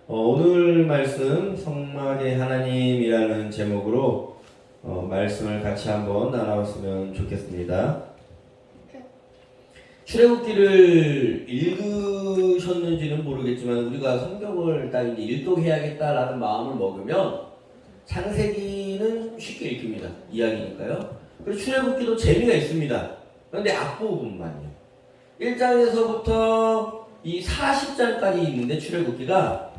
오늘 말씀 성막의 하나님이라는 제목으로 말씀을 같이 한번 나눠봤으면 좋겠습니다. 출애굽기를 읽으셨는지는 모르겠지만 우리가 성경을 딱 이제 일독해야겠다라는 마음을 먹으면 창세기는 쉽게 읽힙니다. 이야기니까요. 그리고 출애굽기도 재미가 있습니다. 그런데 앞부분만요. 1장에서부터 이 40장까지 있는데 출애굽기가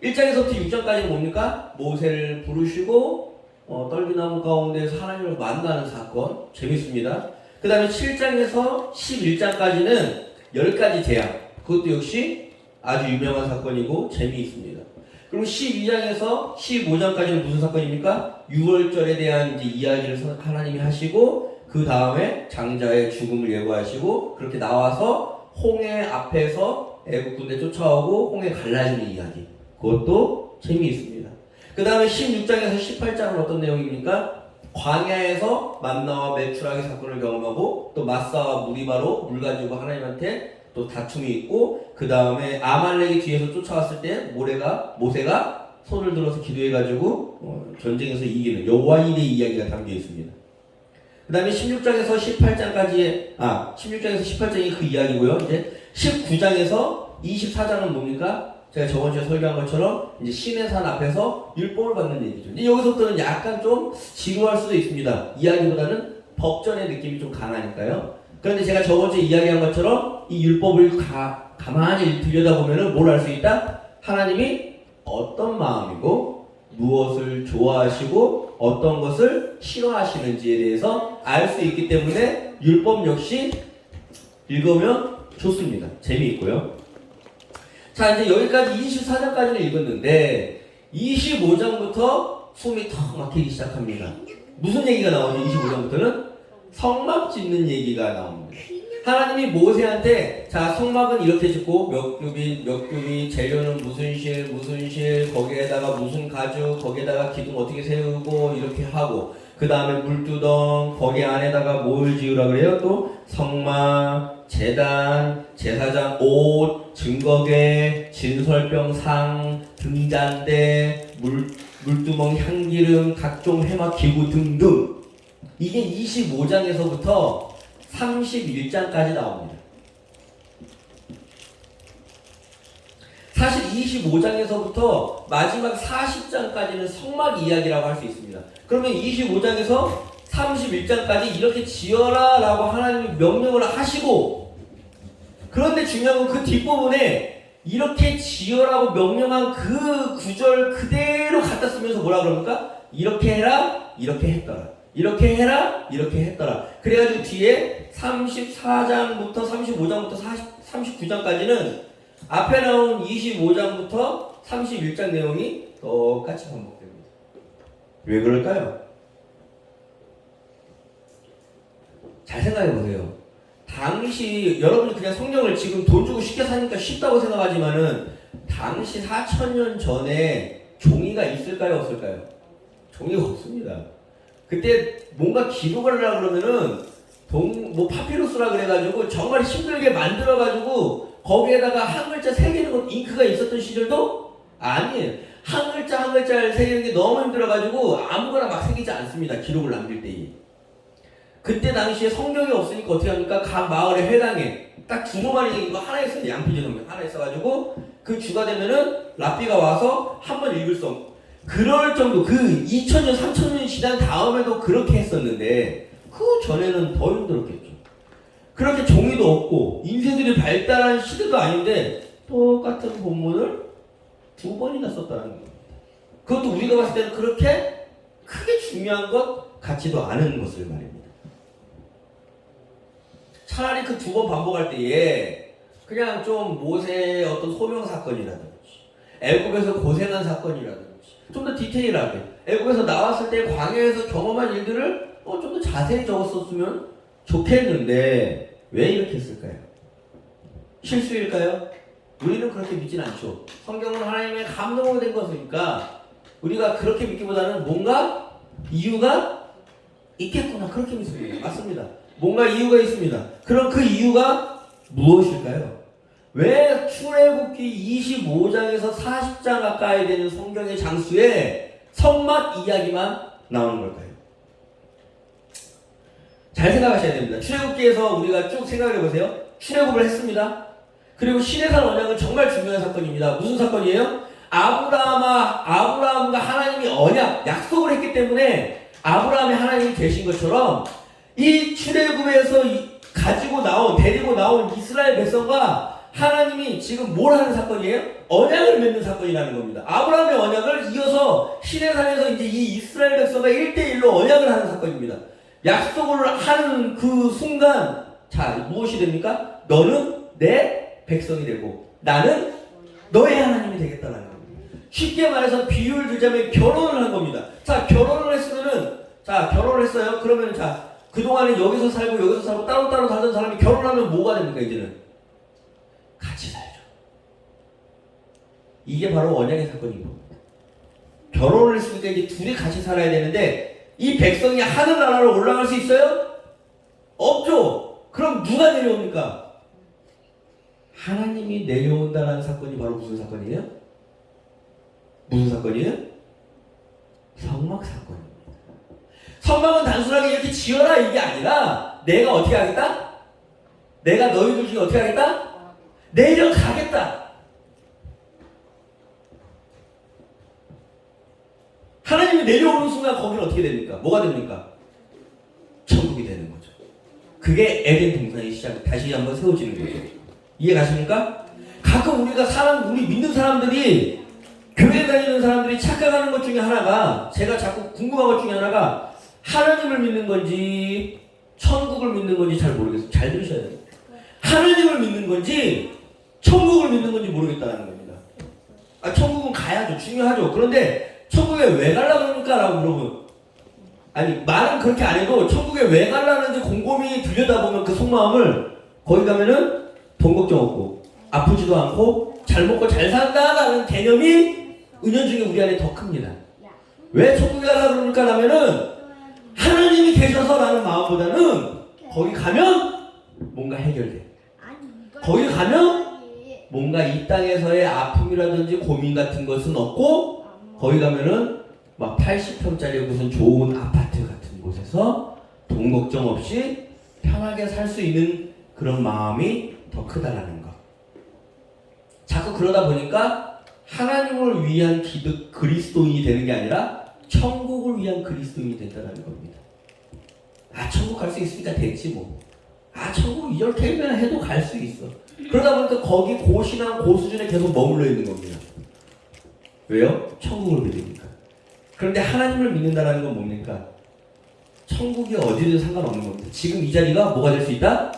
1장에서부터 6장까지는 뭡니까? 모세를 부르시고 떨기나무 가운데서 하나님을 만나는 사건 재밌습니다. 그 다음에 7장에서 11장까지는 10가지 재앙, 그것도 역시 아주 유명한 사건이고 재미있습니다. 그리고 12장에서 15장까지는 무슨 사건입니까? 유월절에 대한 이제 이야기를 하나님이 하시고 그 다음에 장자의 죽음을 예고하시고 그렇게 나와서 홍해 앞에서 애국 군대 쫓아오고 홍해 갈라지는 이야기, 그것도 재미있습니다. 그 다음에 16장에서 18장은 어떤 내용입니까? 광야에서 만나와 메추라기 사건을 경험하고 또 마사와 무리바로 물 가지고 하나님한테 또 다툼이 있고 그 다음에 아말렉이 뒤에서 쫓아왔을 때 모세가 손을 들어서 기도해가지고 전쟁에서 이기는 여호와 일의 이야기가 담겨 있습니다. 그 다음에 16장에서 18장이 그 이야기고요. 이제 19장에서 24장은 뭡니까? 제가 저번 주에 설교한 것처럼 이제 시내산 앞에서 율법을 받는 얘기죠. 근데 여기서부터는 약간 좀 지루할 수도 있습니다. 이야기보다는 법전의 느낌이 좀 강하니까요. 그런데 제가 저번 주에 이야기한 것처럼 이 율법을 가만히 들여다보면 뭘 알 수 있다? 하나님이 어떤 마음이고 무엇을 좋아하시고 어떤 것을 싫어하시는지에 대해서 알 수 있기 때문에 율법 역시 읽으면 좋습니다. 재미있고요. 자, 이제 여기까지 24장까지는 읽었는데 25장부터 숨이 턱 막히기 시작합니다. 무슨 얘기가 나오죠? 25장부터는 성막 짓는 얘기가 나옵니다. 하나님이 모세한테 자, 성막은 이렇게 짓고 몇 규빗, 재료는 무슨 실, 거기에다가 무슨 가죽, 거기에다가 기둥 어떻게 세우고 이렇게 하고 그 다음에 물두덩, 거기 안에다가 뭘 지으라 그래요? 또 성막, 제단, 제사장 옷, 증거계, 진설병 상, 등잔대, 물두멍, 향기름, 각종 회막 기구 등등. 이게 25장에서부터 31장까지 나옵니다. 사실 25장에서부터 마지막 40장까지는 성막 이야기라고 할 수 있습니다. 그러면 25장에서 31장까지 이렇게 지어라 라고 하나님이 명령을 하시고, 그런데 중요한 건 그 뒷부분에 이렇게 지어라고 명령한 그 구절 그대로 갖다 쓰면서 뭐라 그럽니까? 이렇게 해라, 이렇게 했더라. 이렇게 해라, 이렇게 했더라. 그래가지고 뒤에 34장부터 35장부터 39장까지는 앞에 나온 25장부터 31장 내용이 똑같이 반복됩니다. 왜 그럴까요? 잘 생각해 보세요. 당시 여러분이 그냥 성경을 지금 돈 주고 쉽게 사니까 쉽다고 생각하지만은 당시 4,000년 전에 종이가 있을까요, 없을까요? 종이가 없습니다. 그때 뭔가 기록을 하려고 그러면은 파피루스라 그래가지고 정말 힘들게 만들어가지고 거기에다가 한 글자 새기는 것, 잉크가 있었던 시절도 아니에요. 한 글자를 새기는 게 너무 힘들어가지고 아무거나 막 새기지 않습니다. 기록을 남길 때에. 그때 당시에 성경이 없으니까 어떻게 합니까? 각 마을의 회당에 딱 주로만이 이거 하나 있어요. 양피지 성경 하나 있어가지고 그 주가 되면은 랍비가 와서 한번 읽을 수 없고 그럴 정도, 그 2000년, 3000년 지난 다음에도 그렇게 했었는데 그 전에는 더 힘들었겠죠. 그렇게 종이도 없고 인쇄들이 발달한 시대도 아닌데 똑같은 본문을 2번이나 썼다는 겁니다. 그것도 우리가 봤을 때는 그렇게 크게 중요한 것 같지도 않은 것을 말입니다. 차라리 그 2번 반복할 때에 그냥 좀 모세의 어떤 소명 사건이라든지 애굽에서 고생한 사건이라든지 좀 더 디테일하게 애국에서 나왔을 때 광야에서 경험한 일들을 좀 더 자세히 적었었으면 좋겠는데 왜 이렇게 했을까요? 실수일까요? 우리는 그렇게 믿진 않죠. 성경은 하나님의 감동으로 된 것이니까 우리가 그렇게 믿기보다는 뭔가 이유가 있겠구나 그렇게 믿습니다. 맞습니다. 뭔가 이유가 있습니다. 그럼 그 이유가 무엇일까요? 왜 출애굽기 25장에서 40장 가까이 되는 성경의 장수에 성막 이야기만 나오는 걸까요? 잘 생각하셔야 됩니다. 출애굽기에서 우리가 쭉 생각해 보세요. 출애굽을 했습니다. 그리고 시내산 언약은 정말 중요한 사건입니다. 무슨 사건이에요? 아브라함과 하나님이 언약, 약속을 했기 때문에 아브라함의 하나님이 되신 것처럼 이 출애굽에서 데리고 나온 이스라엘 백성과 하나님이 지금 뭘 하는 사건이에요? 언약을 맺는 사건이라는 겁니다. 아브라함의 언약을 이어서 시내산에서 이제 이 이스라엘 백성과 1대1로 언약을 하는 사건입니다. 약속을 하는 그 순간, 자, 무엇이 됩니까? 너는 내 백성이 되고, 나는 너의 하나님이 되겠다는 겁니다. 쉽게 말해서 비유를 들자면 결혼을 한 겁니다. 자, 결혼을 했어요. 그러면 자, 그동안에 여기서 살고 따로따로 살던 사람이 결혼하면 뭐가 됩니까, 이제는? 같이 살죠. 이게 바로 언약의 사건인 겁니다. 결혼을 했으니까 이제 둘이 같이 살아야 되는데, 이 백성이 하늘나라로 올라갈 수 있어요? 없죠. 그럼 누가 내려옵니까? 하나님이 내려온다는 사건이 바로 무슨 사건이에요? 무슨 사건이에요? 성막 사건입니다. 성막은 단순하게 이렇게 지어라 이게 아니라 내가 어떻게 하겠다? 내가 너희들 중에 어떻게 하겠다? 내려가겠다. 하나님이 내려오는 순간 거기는 어떻게 됩니까? 뭐가 됩니까? 천국이 되는 거죠. 그게 에덴 동산의 시작, 다시 한번 세워지는 거죠. 이해 가십니까? 가끔 우리 믿는 사람들이, 교회 다니는 사람들이 착각하는 것 중에 하나가, 제가 자꾸 궁금한 것 중에 하나가 하나님을 믿는 건지 천국을 믿는 건지 잘 모르겠어요. 잘 들으셔야 돼요. 하나님을 믿는 건지 천국을 믿는 건지 모르겠다는 겁니다. 천국은 가야죠. 중요하죠. 그런데 천국에 왜 가려고 그럽니까? 라고 물어보면, 아니, 말은 그렇게 안 해도 천국에 왜 가려는지 곰곰이 들여다보면 그 속마음을, 거기 가면은 돈 걱정 없고 아프지도 않고 잘 먹고 잘 산다라는 개념이 은연중에 우리 안에 더 큽니다. 왜 천국에 가려고 그러니까 하면은 하나님이 계셔서라는 마음보다는 거기 가면 뭔가 해결돼. 거기 가면 뭔가 이 땅에서의 아픔이라든지 고민 같은 것은 없고, 거기 가면은 막 80평짜리 무슨 좋은 아파트 같은 곳에서 돈 걱정 없이 편하게 살 수 있는 그런 마음이 더 크다라는 것. 자꾸 그러다 보니까 하나님을 위한 그리스도인이 되는 게 아니라 천국을 위한 그리스도인이 된다는 겁니다. 천국 갈 수 있으니까 됐지 뭐. 천국 이렇게만 해도 갈 수 있어. 그러다 보니까 거기 고신앙 고수준에 계속 머물러 있는 겁니다. 왜요? 천국을 믿으니까. 그런데 하나님을 믿는다는 건 뭡니까? 천국이 어디든 상관없는 겁니다. 지금 이 자리가 뭐가 될 수 있다?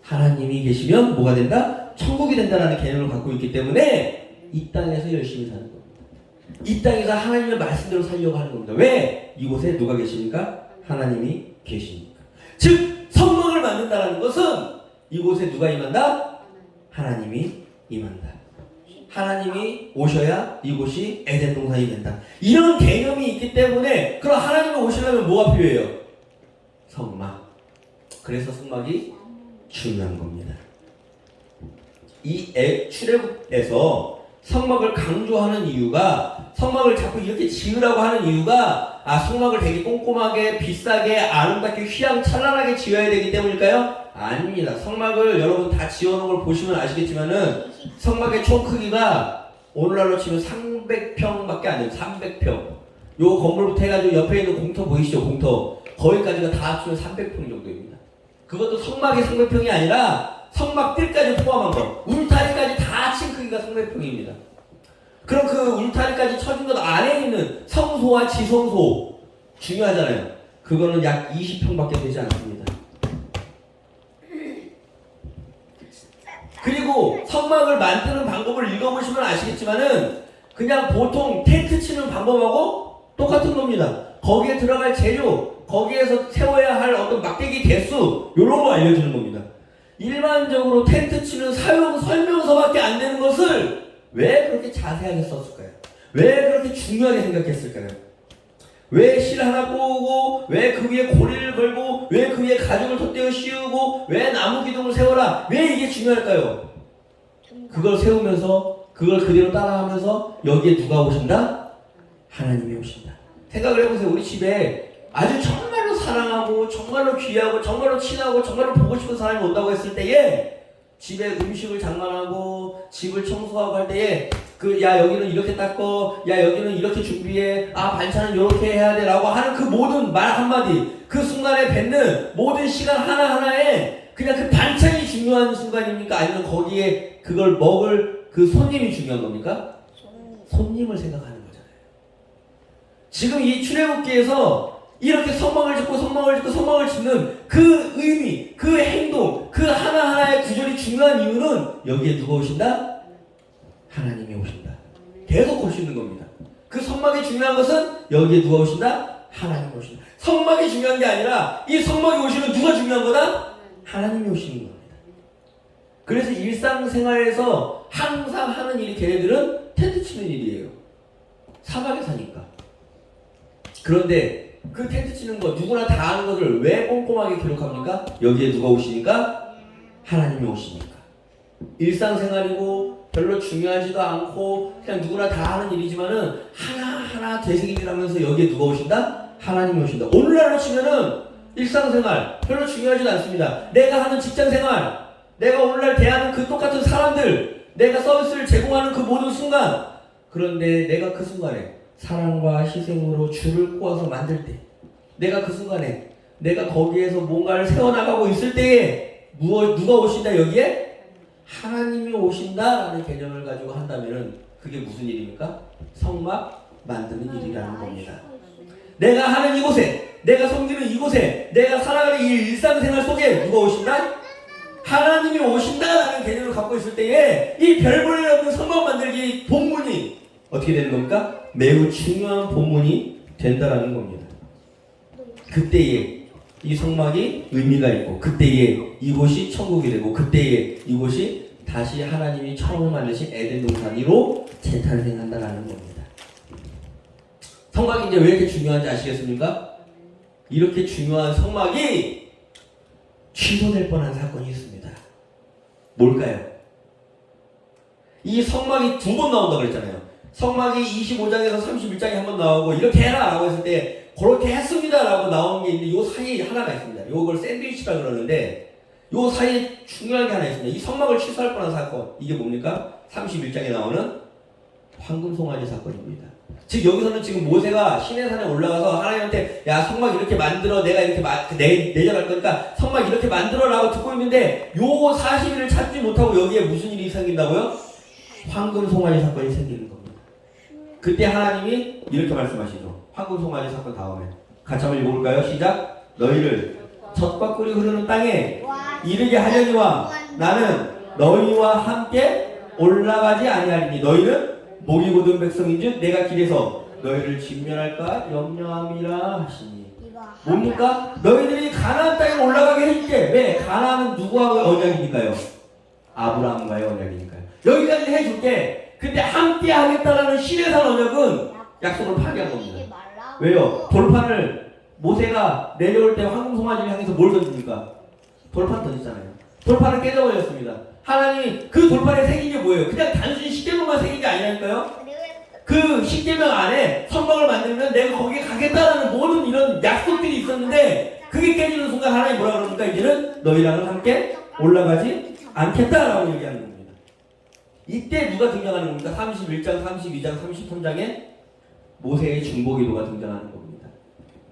하나님이 계시면 뭐가 된다? 천국이 된다는 개념을 갖고 있기 때문에 이 땅에서 열심히 사는 겁니다. 이 땅에서 하나님의 말씀대로 살려고 하는 겁니다. 왜? 이곳에 누가 계십니까? 하나님이 계시니까. 즉 성막을 만든다는 것은 이곳에 누가 임한다? 하나님이 임한다. 하나님이 오셔야 이곳이 에덴 동산이 된다. 이런 개념이 있기 때문에, 그럼 하나님이 오시려면 뭐가 필요해요? 성막. 그래서 성막이 중요한 겁니다. 이 출애굽에서 성막을 강조하는 이유가, 성막을 자꾸 이렇게 지으라고 하는 이유가, 성막을 되게 꼼꼼하게 비싸게 아름답게 휘황찬란하게 지어야 되기 때문일까요? 아닙니다. 성막을 여러분 다 지어놓은 걸 보시면 아시겠지만은 성막의 총 크기가 오늘날로 치면 300평밖에 안 돼요. 300평. 요 건물부터 해가지고 옆에 있는 공터 보이시죠? 공터. 거기까지가 다 합치면 300평 정도입니다. 그것도 성막이 300평이 아니라 성막 뜰까지 포함한 거. 울타리까지 다 합친 크기가 300평입니다. 그럼 그 울타리까지 쳐진 것 안에 있는 성소와 지성소 중요하잖아요. 그거는 약 20평밖에 되지 않습니다. 그리고 성막을 만드는 방법을 읽어보시면 아시겠지만은 그냥 보통 텐트 치는 방법하고 똑같은 겁니다. 거기에 들어갈 재료, 거기에서 세워야 할 어떤 막대기 개수, 이런 거 알려주는 겁니다. 일반적으로 텐트 치는 사용 설명서밖에 안 되는 것을 왜 그렇게 자세하게 썼을까요? 왜 그렇게 중요하게 생각했을까요? 왜 실 하나 꼬우고, 왜 그 위에 고리를 걸고, 왜 그 위에 가죽을 덧대어 씌우고, 왜 나무 기둥을 세워라? 왜 이게 중요할까요? 그걸 세우면서 그걸 그대로 따라하면서 여기에 누가 오신다? 하나님이 오신다. 생각을 해보세요. 우리 집에 아주 정말로 사랑하고 정말로 귀하고 정말로 친하고 정말로 보고 싶은 사람이 온다고 했을 때에 집에 음식을 장만하고 집을 청소하고 할 때에 야 여기는 이렇게 닦어, 야 여기는 이렇게 준비해, 반찬은 이렇게 해야 돼 라고 하는 그 모든 말 한마디, 그 순간에 뱉는 모든 시간 하나하나에 그냥 그 반찬이 중요한 순간입니까? 아니면 거기에 그걸 먹을 그 손님이 중요한 겁니까? 손님을 생각하는 거잖아요. 지금 이 출애굽기에서 이렇게 성막을 짓고 성막을 짓고 성막을 짓는 그 의미, 그 행동, 그 하나하나의 구절이 중요한 이유는 여기에 누가 오신다? 하나님이 오신다. 계속 볼 수 있는 겁니다. 그 성막이 중요한 것은 여기에 누가 오신다? 하나님이 오신다. 성막이 중요한 게 아니라 이 성막이 오시는 누가 중요한 거다? 하나님이 오시는 겁니다. 그래서 일상생활에서 항상 하는 일이 걔네들은 텐트 치는 일이에요. 사막에 사니까. 그런데 그 텐트 치는 거 누구나 다 아는 것을 왜 꼼꼼하게 기록합니까? 여기에 누가 오시니까? 하나님이 오시니까. 일상생활이고 별로 중요하지도 않고 그냥 누구나 다 하는 일이지만은 하나하나 되새김질하면서 여기에 누가 오신다? 하나님이 오신다. 오늘날로 치면은 일상생활 별로 중요하지도 않습니다. 내가 하는 직장생활, 내가 오늘날 대하는 그 똑같은 사람들, 내가 서비스를 제공하는 그 모든 순간, 그런데 내가 그 순간에 사랑과 희생으로 줄을 꼬아서 만들 때, 내가 그 순간에 내가 거기에서 뭔가를 세워나가고 있을 때에 누가 오신다? 여기에 하나님이 오신다라는 개념을 가지고 한다면은 그게 무슨 일입니까? 성막 만드는 일이라는 겁니다. 내가 하는 이곳에, 내가 섬기는 이곳에, 내가 살아가는 이 일상생활 속에 누가 오신다? 하나님이 오신다라는 개념을 갖고 있을 때에 이 별볼일 없는 성막 만들기 본문이 어떻게 되는 겁니까? 매우 중요한 본문이 된다라는 겁니다. 그때에 이 성막이 의미가 있고, 그때에 이곳이 천국이 되고, 그때에 이곳이 다시 하나님이 처음 만드신 에덴 동산으로 재탄생한다라는 겁니다. 성막이 이제 왜 이렇게 중요한지 아시겠습니까? 이렇게 중요한 성막이 취소될 뻔한 사건이 있습니다. 뭘까요? 이 성막이 두 번 나온다고 그랬잖아요. 성막이 25장에서 31장에 한 번 나오고 이렇게 해라 라고 했을 때 그렇게 했습니다 라고 나온 게 있는데 요 사이에 하나가 있습니다. 요걸 샌드위치라 그러는데 요 사이에 중요한 게 하나 있습니다. 이 성막을 취소할 뻔한 사건, 이게 뭡니까? 31장에 나오는 황금 송아지 사건입니다. 즉 여기서는 지금 모세가 시내산에 올라가서 하나님한테 야 성막 이렇게 만들어, 내가 이렇게 내려갈 거니까 성막 이렇게 만들어 라고 듣고 있는데 요 사실을 찾지 못하고 여기에 무슨 일이 생긴다고요? 황금 송아지 사건이 생기는 겁니다. 그때 하나님이 이렇게 말씀하시죠. 황금 송아지 사건 다음에 같이 한번 읽어볼까요? 시작. 너희를 젖과 꿀이 흐르는 땅에 이르게 하려니와 나는 너희와 함께 올라가지 아니하리니 너희는 목이 곧은 백성인즉 내가 길에서 너희를 진멸할까 염려함이라 하시니. 뭡니까? 너희들이 가나안 땅에 올라가게 해줄게. 왜? 가나안은 누구와 언약이니까요? 아브라함과의 언약이니까요. 여기까지 해줄게. 근데 함께 하겠다라는 시내산 언약은 약속을 파기한 겁니다. 왜요? 돌판을 모세가 내려올 때 황금 송아지를 향해서 뭘 던집니까? 돌판 던지잖아요. 돌판을 깨져버렸습니다. 하나님이 그 돌판에 새긴 게 뭐예요? 그냥 단순히 십계명만 새긴 게 아니라니까요? 그 십계명 안에 성막을 만들면 내가 거기에 가겠다라는 모든 이런 약속들이 있었는데 그게 깨지는 순간 하나님이 뭐라 그럽니까? 이제는 너희랑은 함께 올라가지 않겠다라고 얘기하는 겁니다. 이때 누가 등장하는 겁니까? 31장, 32장, 33장에 모세의 중보기도가 등장하는 겁니다.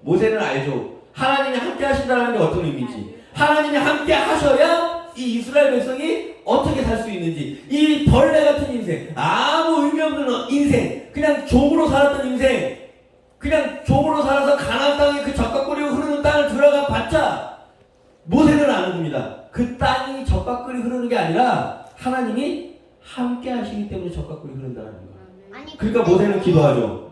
모세는 알죠. 하나님이 함께 하신다는 게 어떤 의미인지. 하나님이 함께 하셔야 이 이스라엘 백성이 어떻게 살 수 있는지. 이 벌레 같은 인생, 아무 의미 없는 인생, 그냥 종으로 살았던 인생, 그냥 종으로 살아서 가나안 땅에 그 젖과 꿀이 흐르는 땅을 들어가 봤자 모세는 아는 겁니다. 그 땅이 젖과 꿀이 흐르는 게 아니라 하나님이 함께 하시기 때문에 젖과 꿀이 흐른다는 거예요. 그러니까 모세는 기도하죠.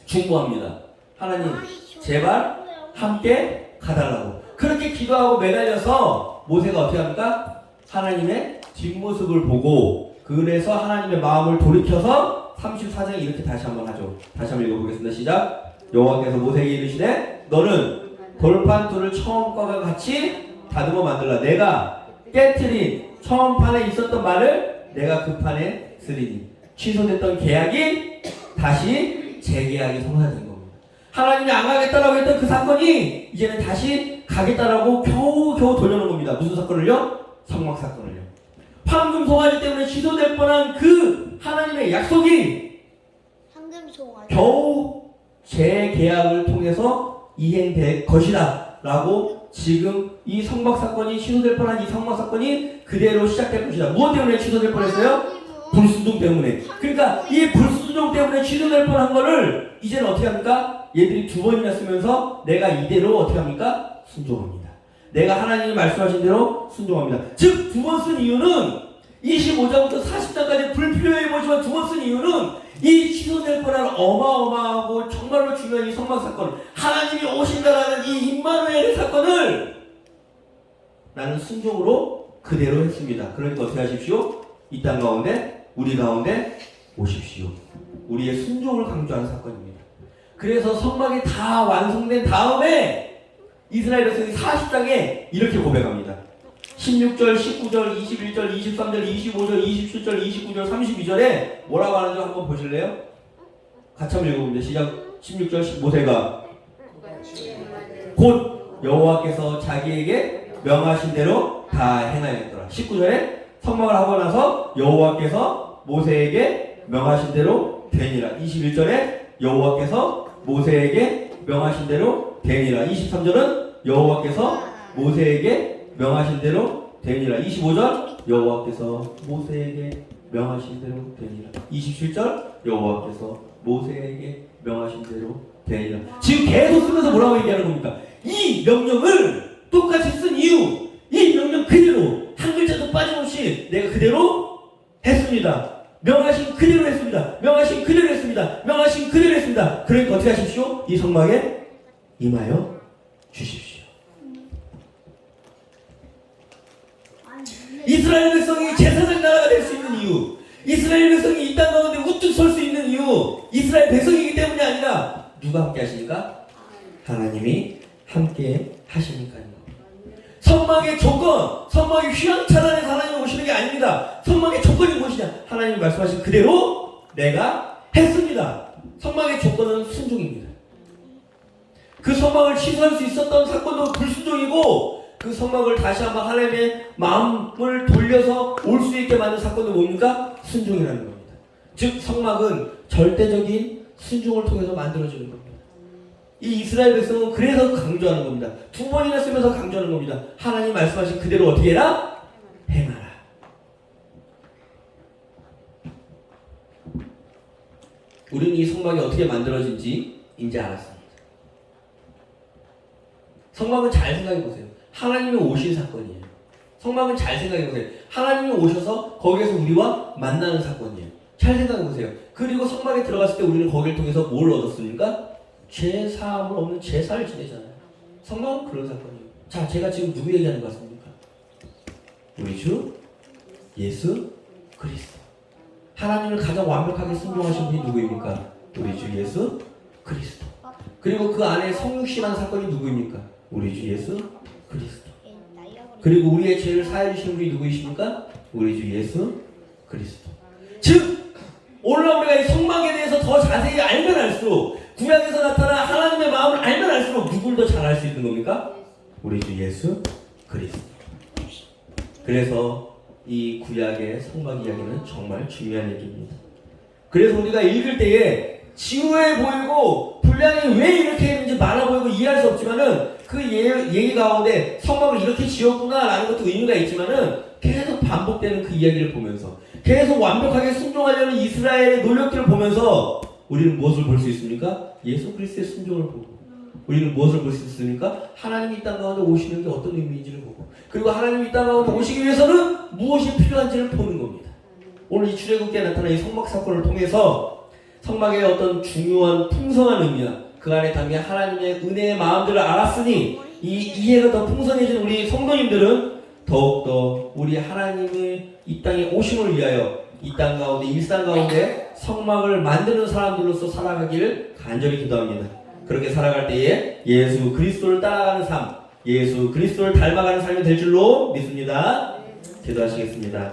중보합니다. 하나님 제발 함께 가달라고. 그렇게 기도하고 매달려서 모세가 어떻게 합니까? 하나님의 뒷모습을 보고 그래서 하나님의 마음을 돌이켜서 34장에 이렇게 다시 한번 하죠. 다시 한번 읽어보겠습니다. 시작. 여호와께서 모세에게 이르시되 너는 돌판 둘을 처음과 같이 다듬어 만들라. 내가 깨트린 처음 판에 있었던 말을 내가 그 판에 쓰리니. 취소됐던 계약이 다시 재계약이 성사된 겁니다. 하나님이 안 가겠다라고 했던 그 사건이 이제는 다시 가겠다라고 겨우 돌려놓은 겁니다. 무슨 사건을요? 성막 사건을요. 황금 송아지 때문에 취소될 뻔한 그 하나님의 약속이 황금 송아지 겨우 재계약을 통해서 이행될 것이다 라고 지금 이 성막 사건이 취소될 뻔한 이 성막 사건이 그대로 시작될 것이다. 무엇 때문에 취소될 뻔했어요? 불순종 때문에. 그러니까 이 불순종 때문에 취소될 뻔한 거를 이제는 어떻게 합니까? 얘들이 두 번이나 쓰면서 내가 이대로 어떻게 합니까? 순종합니다. 내가 하나님이 말씀하신 대로 순종합니다. 즉 두 번 쓴 이유는 25장부터 40장까지 불필요해 보지만 두 번 쓴 이유는 이 취소될 뻔한 어마어마하고 정말로 중요한 이 성막 사건, 하나님이 오신다라는 이 임마누엘의 사건을 나는 순종으로 그대로 했습니다. 그러니까 어떻게 하십시오? 이 땅 가운데, 우리 가운데 오십시오. 우리의 순종을 강조하는 사건입니다. 그래서 성막이 다 완성된 다음에 이스라엘 백성이 40장에 이렇게 고백합니다. 16절, 19절, 21절, 23절, 25절, 27절, 29절, 32절에 뭐라고 하는지 한번 보실래요? 같이 한번 읽어봅니다. 시작. 16절 모세가 곧 여호와께서 자기에게 명하신 대로 다 행하였더라. 19절에 성막을 하고 나서 여호와께서 모세에게 명하신 대로 되니라. 21절에 여호와께서 모세에게 명하신 대로 되니라. 23절은 여호와께서 모세에게 명하신 대로 되니라. 25절 여호와께서 모세에게 명하신 대로 되니라. 27절 여호와께서 모세에게 명하신 대로 되니라. 지금 계속 쓰면서 뭐라고 얘기하는 겁니까? 이 명령을 똑같이 쓴 이유, 이 명령 그대로 한 글자도 빠짐없이 내가 그대로 했습니다. 명하신 그대로 했습니다. 명하신 그대로 했습니다. 명하신 그대로 했습니다. 그러니까 어떻게 하십시오? 이 성막에 임하여 주십시오. 이스라엘 백성이 제사장 나라가 될 수 있는 이유, 이스라엘 백성이 이 땅 가운데 우뚝 설 수 있는 이유, 이스라엘 백성이기 때문이 아니라 누가 함께 하시니까? 하나님이 함께 하시니까요. 성막의 조건, 성막이 휘황찬란해서 하나님이 오시는 게 아닙니다. 성막의 조건이 무엇이냐? 하나님이 말씀하신 그대로 내가 했습니다. 성막의 조건은 순종입니다. 그 성막을 취소할 수 있었던 사건도 불순종이고, 그 성막을 다시 한번 하나님의 마음을 돌려서 올 수 있게 만든 사건도 뭡니까? 순종이라는 겁니다. 즉 성막은 절대적인 순종을 통해서 만들어지는 겁니다. 이 이스라엘 백성은 그래서 강조하는 겁니다. 두 번이나 쓰면서 강조하는 겁니다. 하나님 말씀하신 그대로 어떻게 해라? 행하라. 우리는 이 성막이 어떻게 만들어진지 이제 알았습니다. 성막은 잘 생각해 보세요. 하나님이 오신 사건이에요. 성막은 잘 생각해 보세요. 하나님이 오셔서 거기에서 우리와 만나는 사건이에요. 잘 생각해 보세요. 그리고 성막에 들어갔을 때 우리는 거기를 통해서 뭘 얻었습니까? 죄 사함을 없는 제사를 지내잖아요. 성막은 그런 사건이에요. 자, 제가 지금 누구 얘기하는 것 같습니까? 우리 주 예수 그리스도. 하나님을 가장 완벽하게 순종하신 분이 누구입니까? 우리 주 예수 그리스도. 그리고 그 안에 성육신한 사건이 누구입니까? 우리 주 예수 그리스도. 그리고 우리의 죄를 사해 주시는 분이 누구이십니까? 우리 주 예수 그리스도. 즉 오늘 우리가 이 성막에 대해서 더 자세히 알면 알수록, 구약에서 나타난 하나님의 마음을 알면 알수록 누굴 더 잘 알 수 있는 겁니까? 우리 주 예수 그리스도. 그래서 이 구약의 성막 이야기는 정말 중요한 얘기입니다. 그래서 우리가 읽을 때에 지루해 보이고 분량이 왜 이렇게 했는지 많아 보이고 이해할 수 없지만은 그 얘기 가운데 성막을 이렇게 지었구나 라는 것도 의미가 있지만은 계속 반복되는 그 이야기를 보면서 계속 완벽하게 순종하려는 이스라엘의 노력들을 보면서 우리는 무엇을 볼 수 있습니까? 예수 그리스도의 순종을 보고, 우리는 무엇을 볼 수 있습니까? 하나님이 이 땅 가운데 오시는 게 어떤 의미인지를 보고, 그리고 하나님이 이 땅 가운데 오시기 위해서는 무엇이 필요한지를 보는 겁니다. 오늘 이 출애굽기에 나타난 이 성막 사건을 통해서 성막의 어떤 중요한 풍성한 의미나 그 안에 담긴 하나님의 은혜의 마음들을 알았으니 이 이해가 더 풍성해진 우리 성도님들은 더욱더 우리 하나님의 이 땅에 오심을 위하여 이 땅 가운데, 일상 가운데 성막을 만드는 사람들로서 살아가기를 간절히 기도합니다. 그렇게 살아갈 때에 예수 그리스도를 따라가는 삶, 예수 그리스도를 닮아가는 삶이 될 줄로 믿습니다. 기도하시겠습니다.